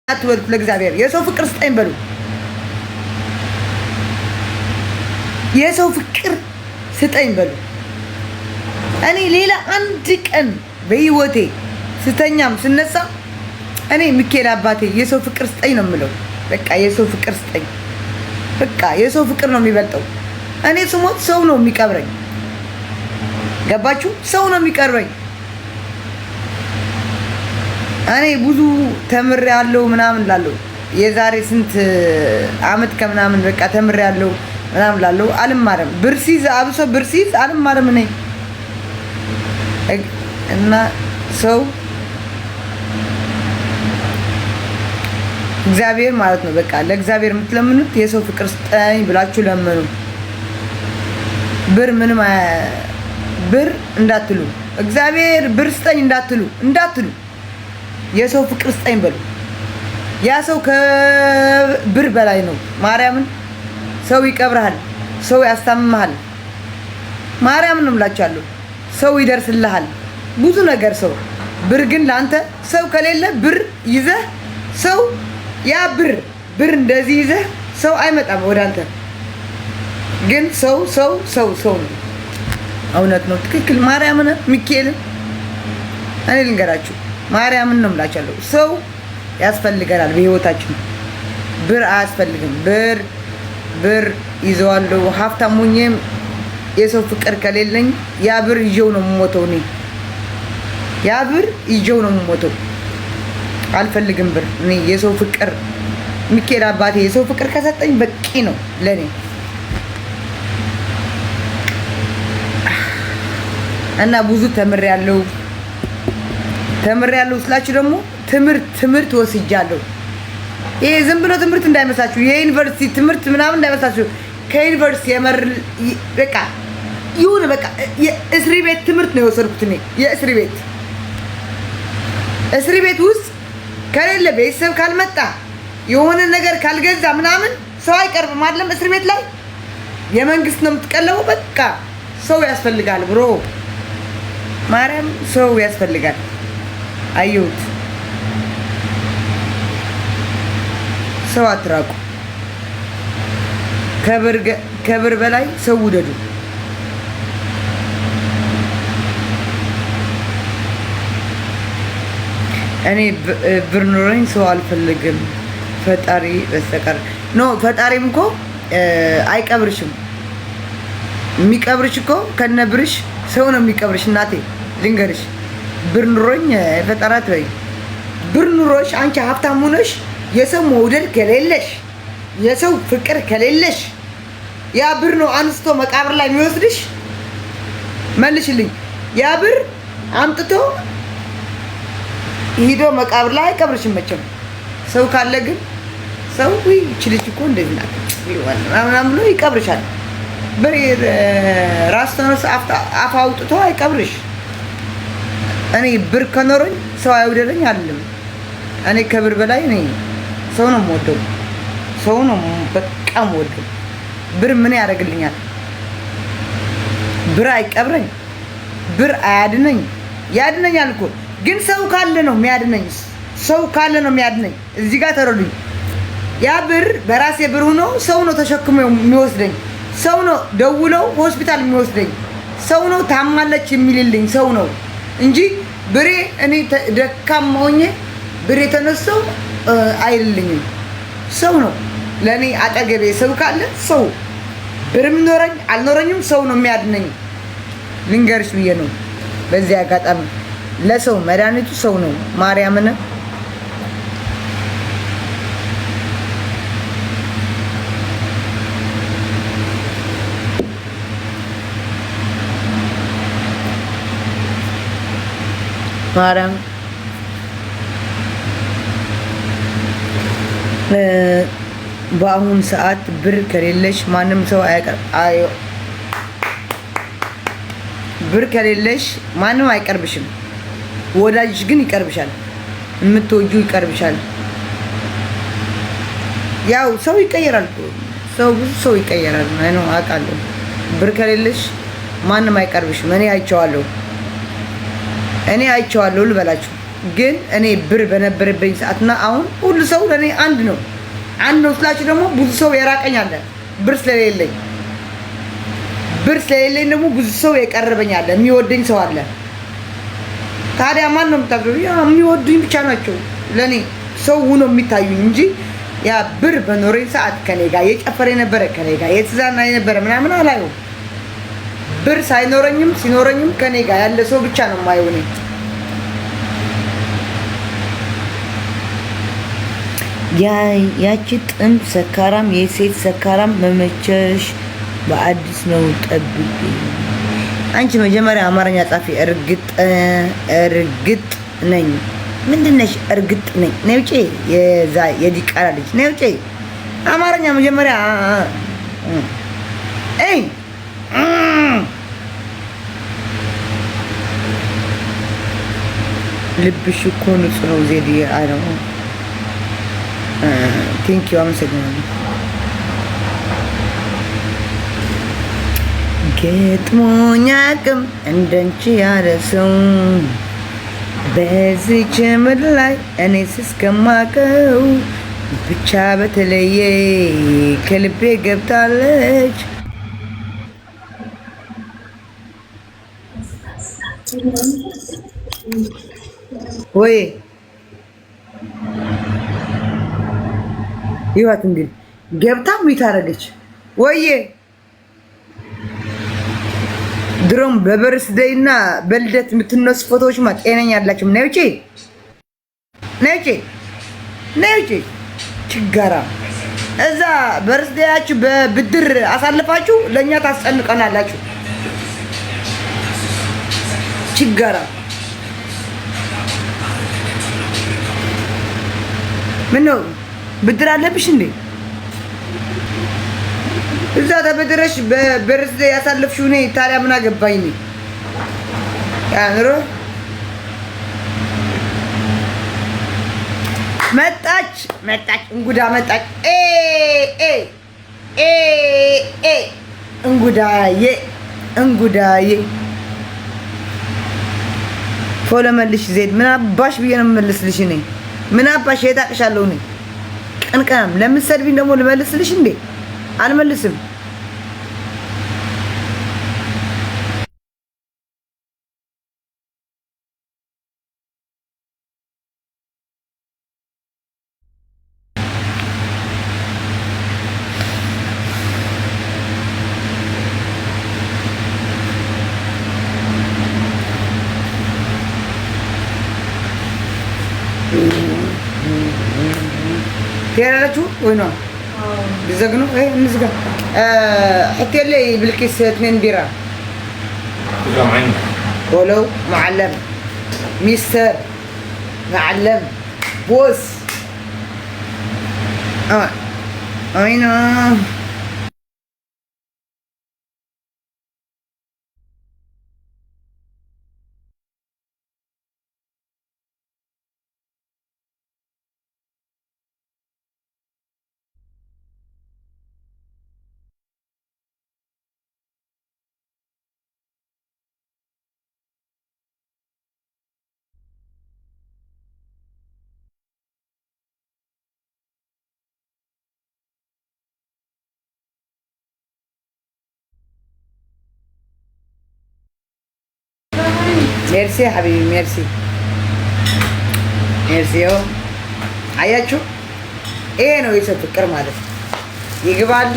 አትበሉት ለእግዚአብሔር የሰው ፍቅር ስጠኝ በሉ። የሰው ፍቅር ስጠኝ በሉ። እኔ ሌላ አንድ ቀን በህይወቴ ስተኛም ስነሳ እኔ ሚካኤል አባቴ የሰው ፍቅር ስጠኝ ነው የምለው። በቃ የሰው ፍቅር ስጠኝ። በቃ የሰው ፍቅር ነው የሚበልጠው። እኔ ስሞት ሰው ነው የሚቀብረኝ። ገባችሁ? ሰው ነው የሚቀርበኝ። እኔ ብዙ ተምሬያለሁ ምናምን ላለው የዛሬ ስንት አመት ከምናምን በቃ ተምሬያለሁ ምናምን ላለው አልማረም። ብርሲዝ አብሶ ብርሲዝ አልማረም እኔ እና ሰው እግዚአብሔር ማለት ነው። በቃ ለእግዚአብሔር የምትለምኑት የሰው ፍቅር ስጠኝ ብላችሁ ለምኑ። ብር ምንም ብር እንዳትሉ፣ እግዚአብሔር ብር ስጠኝ እንዳትሉ የሰው ፍቅር ስጠኝ በሉ። ያ ሰው ከብር በላይ ነው። ማርያምን ሰው ይቀብርሃል፣ ሰው ያስታምምሃል። ማርያምን ነው የምላችኋለሁ። ሰው ይደርስልሃል ብዙ ነገር ሰው። ብር ግን ለአንተ ሰው ከሌለ ብር ይዘህ ሰው ያ ብር እንደዚህ ይዘህ ሰው አይመጣም ወደ አንተ። ግን ሰው ነው። እውነት ነው፣ ትክክል። ማርያምን ሚካኤልን እኔ ልንገራችሁ፣ ማርያምን ነው የምላችኋለሁ። ሰው ያስፈልገናል በህይወታችን። ብር አያስፈልግም። ብር ይዘዋለሁ ሀብታም ሆኜም የሰው ፍቅር ከሌለኝ ያ ብር ይዤው ነው የምሞተው። እኔ ያ ብር ይዤው ነው የምሞተው። አልፈልግም ብር። እኔ የሰው ፍቅር ሚካኤል አባቴ የሰው ፍቅር ከሰጠኝ በቂ ነው ለኔ። እና ብዙ ተምሬያለሁ ስላችሁ ደግሞ ትምህርት ወስጃለሁ። ይሄ ዝም ብሎ ትምህርት እንዳይመስላችሁ፣ የዩኒቨርሲቲ ትምህርት ምናምን እንዳይመስላችሁ። ከዩኒቨርሲቲ በቃ ይሁን በቃ የእስር ቤት ትምህርት ነው የወሰድኩት እኔ። እስር ቤት ውስጥ ከሌለ ቤተሰብ ካልመጣ የሆነ ነገር ካልገዛ ምናምን ሰው አይቀርብም አይደለም። እስር ቤት ላይ የመንግስት ነው የምትቀለበው። በቃ ሰው ያስፈልጋል ብሮ፣ ማርያም ሰው ያስፈልጋል። አየሁት። ሰው አትራቁ። ከብር በላይ ሰው ውደዱ። እኔ ብር ኖረኝ ሰው አልፈልግም ፈጣሪ በስተቀር ኖ። ፈጣሪም እኮ አይቀብርሽም። የሚቀብርሽ እኮ ከነብርሽ ሰው ነው የሚቀብርሽ። እናቴ ልንገርሽ፣ ብር ኑሮኝ ፈጠራት ወይ ብር ኑሮሽ አንቺ ሀብታም ሆነሽ የሰው መውደድ ከሌለሽ የሰው ፍቅር ከሌለሽ ያ ብር ነው አንስቶ መቃብር ላይ የሚወስድሽ። መልሽልኝ። ያ ብር አምጥቶ ሂዶ መቃብር ላይ አይቀብርሽም መቼም። ሰው ካለ ግን ሰው ይችልሽ እኮ እንደዚህ ናት ምናምን ብሎ ይቀብርሻል። ብር ራስ ተነስ አፍ አውጥቶ አይቀብርሽ። እኔ ብር ከኖረኝ ሰው አይውደደኝ አይደለም። እኔ ከብር በላይ እኔ ሰው ነው የምወደው። ሰው ነው በጣም የምወደው። ብር ምን ያደርግልኛል? ብር አይቀብረኝ፣ ብር አያድነኝ። ያድነኛል እኮ ግን ሰው ካለ ነው የሚያድነኝ። ሰው ካለ ነው የሚያድነኝ። እዚህ ጋር ተረዱኝ። ያ ብር በራሴ ብር ሆኖ ሰው ነው ተሸክሞ የሚወስደኝ። ሰው ነው ደውለው ሆስፒታል የሚወስደኝ። ሰው ነው ታማለች የሚልልኝ ሰው ነው እንጂ ብሬ እኔ ደካማ ሆኜ ብሬ ተነስተው አይልልኝም። ሰው ነው ለኔ አጠገቤ። ሰው ካለ ሰው ብርም ኖረኝ አልኖረኝም ሰው ነው የሚያድነኝ። ልንገርሽ ብዬ ነው በዚህ አጋጣሚ። ለሰው መድኃኒቱ ሰው ነው። ማርያምን ማርያም በአሁን ሰዓት ብር ከሌለሽ ማንም ሰው ብር ከሌለሽ ማንም አይቀርብሽም። ወዳጅሽ ግን ይቀርብሻል። የምትወጁ ይቀርብሻል። ያው ሰው ይቀየራል። ብዙ ሰው ይቀየራል። አይ ነው አውቃለሁ። ብር ከሌለሽ ማንም አይቀርብሽም። እኔ አይቼዋለሁ ልበላችሁ። ግን እኔ ብር በነበረብኝ ሰዓትና አሁን ሁሉ ሰው ለኔ አንድ ነው። አንድ ነው ስላችሁ ደግሞ ብዙ ሰው የራቀኝ አለ። ብር ስለሌለኝ ደግሞ ብዙ ሰው የቀረበኝ አለ፣ የሚወደኝ ሰው አለ። ታዲያ ማን ነው የምታገሩ? ያ የሚወዱኝ ብቻ ናቸው ለኔ ሰው ሆኖ የሚታዩኝ እንጂ ያ ብር በኖረኝ ሰዓት ከኔ ጋር የጨፈረ የነበረ ከኔ ጋር የተዝናና የነበረ ምናምን አላየው። ብር ሳይኖረኝም ሲኖረኝም ከኔ ጋር ያለ ሰው ብቻ ነው የማየው እኔ። ያቺ ጥንብ ሰካራም የሴት ሰካራም መመቸሽ በአዲስ ነው ጠብቂ። አንቺ መጀመሪያ አማርኛ ጻፊ። እርግጥ ነኝ ምንድነሽ? እርግጥ ነኝ ነይ ውጪ። የዲቃላ ልጅ ነይ ውጪ። አማርኛ መጀመሪያ ልብሽ እኮ ንጹህ ነው ዜድ አለው። ቴንኪው አመሰግናለሁ። ገጥሞኝ አያውቅም እንደንቺ ያለ ሰው በዚች ምድር ላይ እኔስ እስከማውቀው ብቻ በተለየ ከልቤ ገብታለች። ወይ ይዋት እንግዲህ ገብታ ሚታረገች ወይ ድሮም በበርስዴይ እና በልደት የምትነሱ ፎቶዎች ማ ጤነኛ ያላችሁ ነይ ውጪ ችጋራ እዛ በርስዴያችሁ በብድር አሳልፋችሁ ለኛ ታስጨንቀናላችሁ። ችጋራ ምን ነው ብድር አለብሽ እንዴ? እዛ ተበድረሽ በበርስዴይ ያሳለፍሽው እኔ ታዲያ ምን አገባኝ? ያንሮ መጣች እንጉዳ መጣች። እንጉዳዬ ፎሎ መልሽ ዜድ። ምን አባሽ ብዬ ነው የምመልስልሽ እኔ? ምን አባሽ የታቅሻለሁ እኔ? ቀንቀናም ለምን ሰድቢኝ ደግሞ ልመልስልሽ እንዴ? አልመልስም። تياراتو وينو بزقنو ايه نزقه حكي لي بالكيس 2 بيرة ولو معلم ميستر معلم بوس وينو ميرسي يا حبيبي ميرسي يو አያችሁ ይሄ ነው የሰው ፍቅር ማለት ይግባል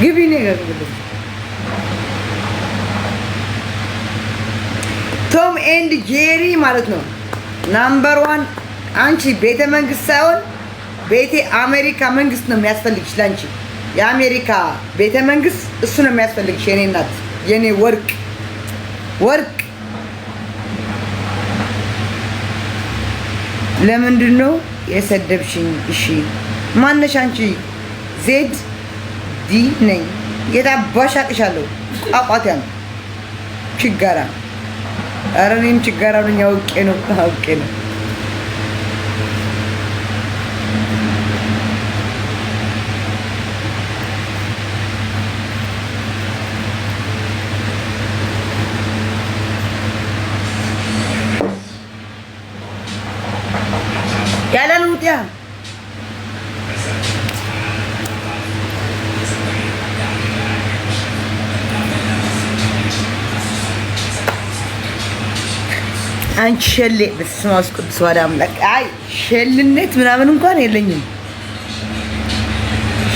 ግቢ ነገር ቶም ኤንድ ጄሪ ማለት ነው ናምበር 1 አንቺ ቤተ መንግስት ሳይሆን ቤቴ አሜሪካ መንግስት ነው የሚያስፈልግሽ ላንቺ የአሜሪካ ቤተ መንግስት እሱ ነው የሚያስፈልግሽ የኔ እናት የኔ ወርቅ ለምንድን ነው የሰደብሽኝ? እሺ ማነሽ አንቺ? ዜድ ዲ ነኝ። የታባሽ አቅሻለሁ ቋቋት ያን ችጋራ ኧረ እኔም ችጋራ ነኝ አውቄ ነው يا አንቺ ሸሌ በስመ አብ ቅዱስ ወደ አምላክ አይ ሸልነት ምናምን እንኳን የለኝም።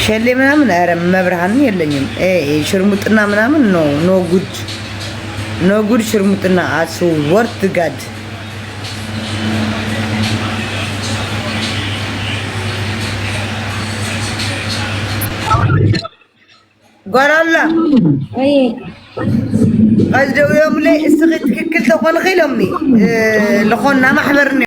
ሸሌ ምናምን ኧረ መብርሃን የለኝም። ሽርሙጥና ምናምን ኖ ጉድ ሽርሙጥና አሱ ወርት ጋድ ጓራላ ወይ أجدوا يوم لي استغيت كل تقول خيلهم لي لخونا محبرني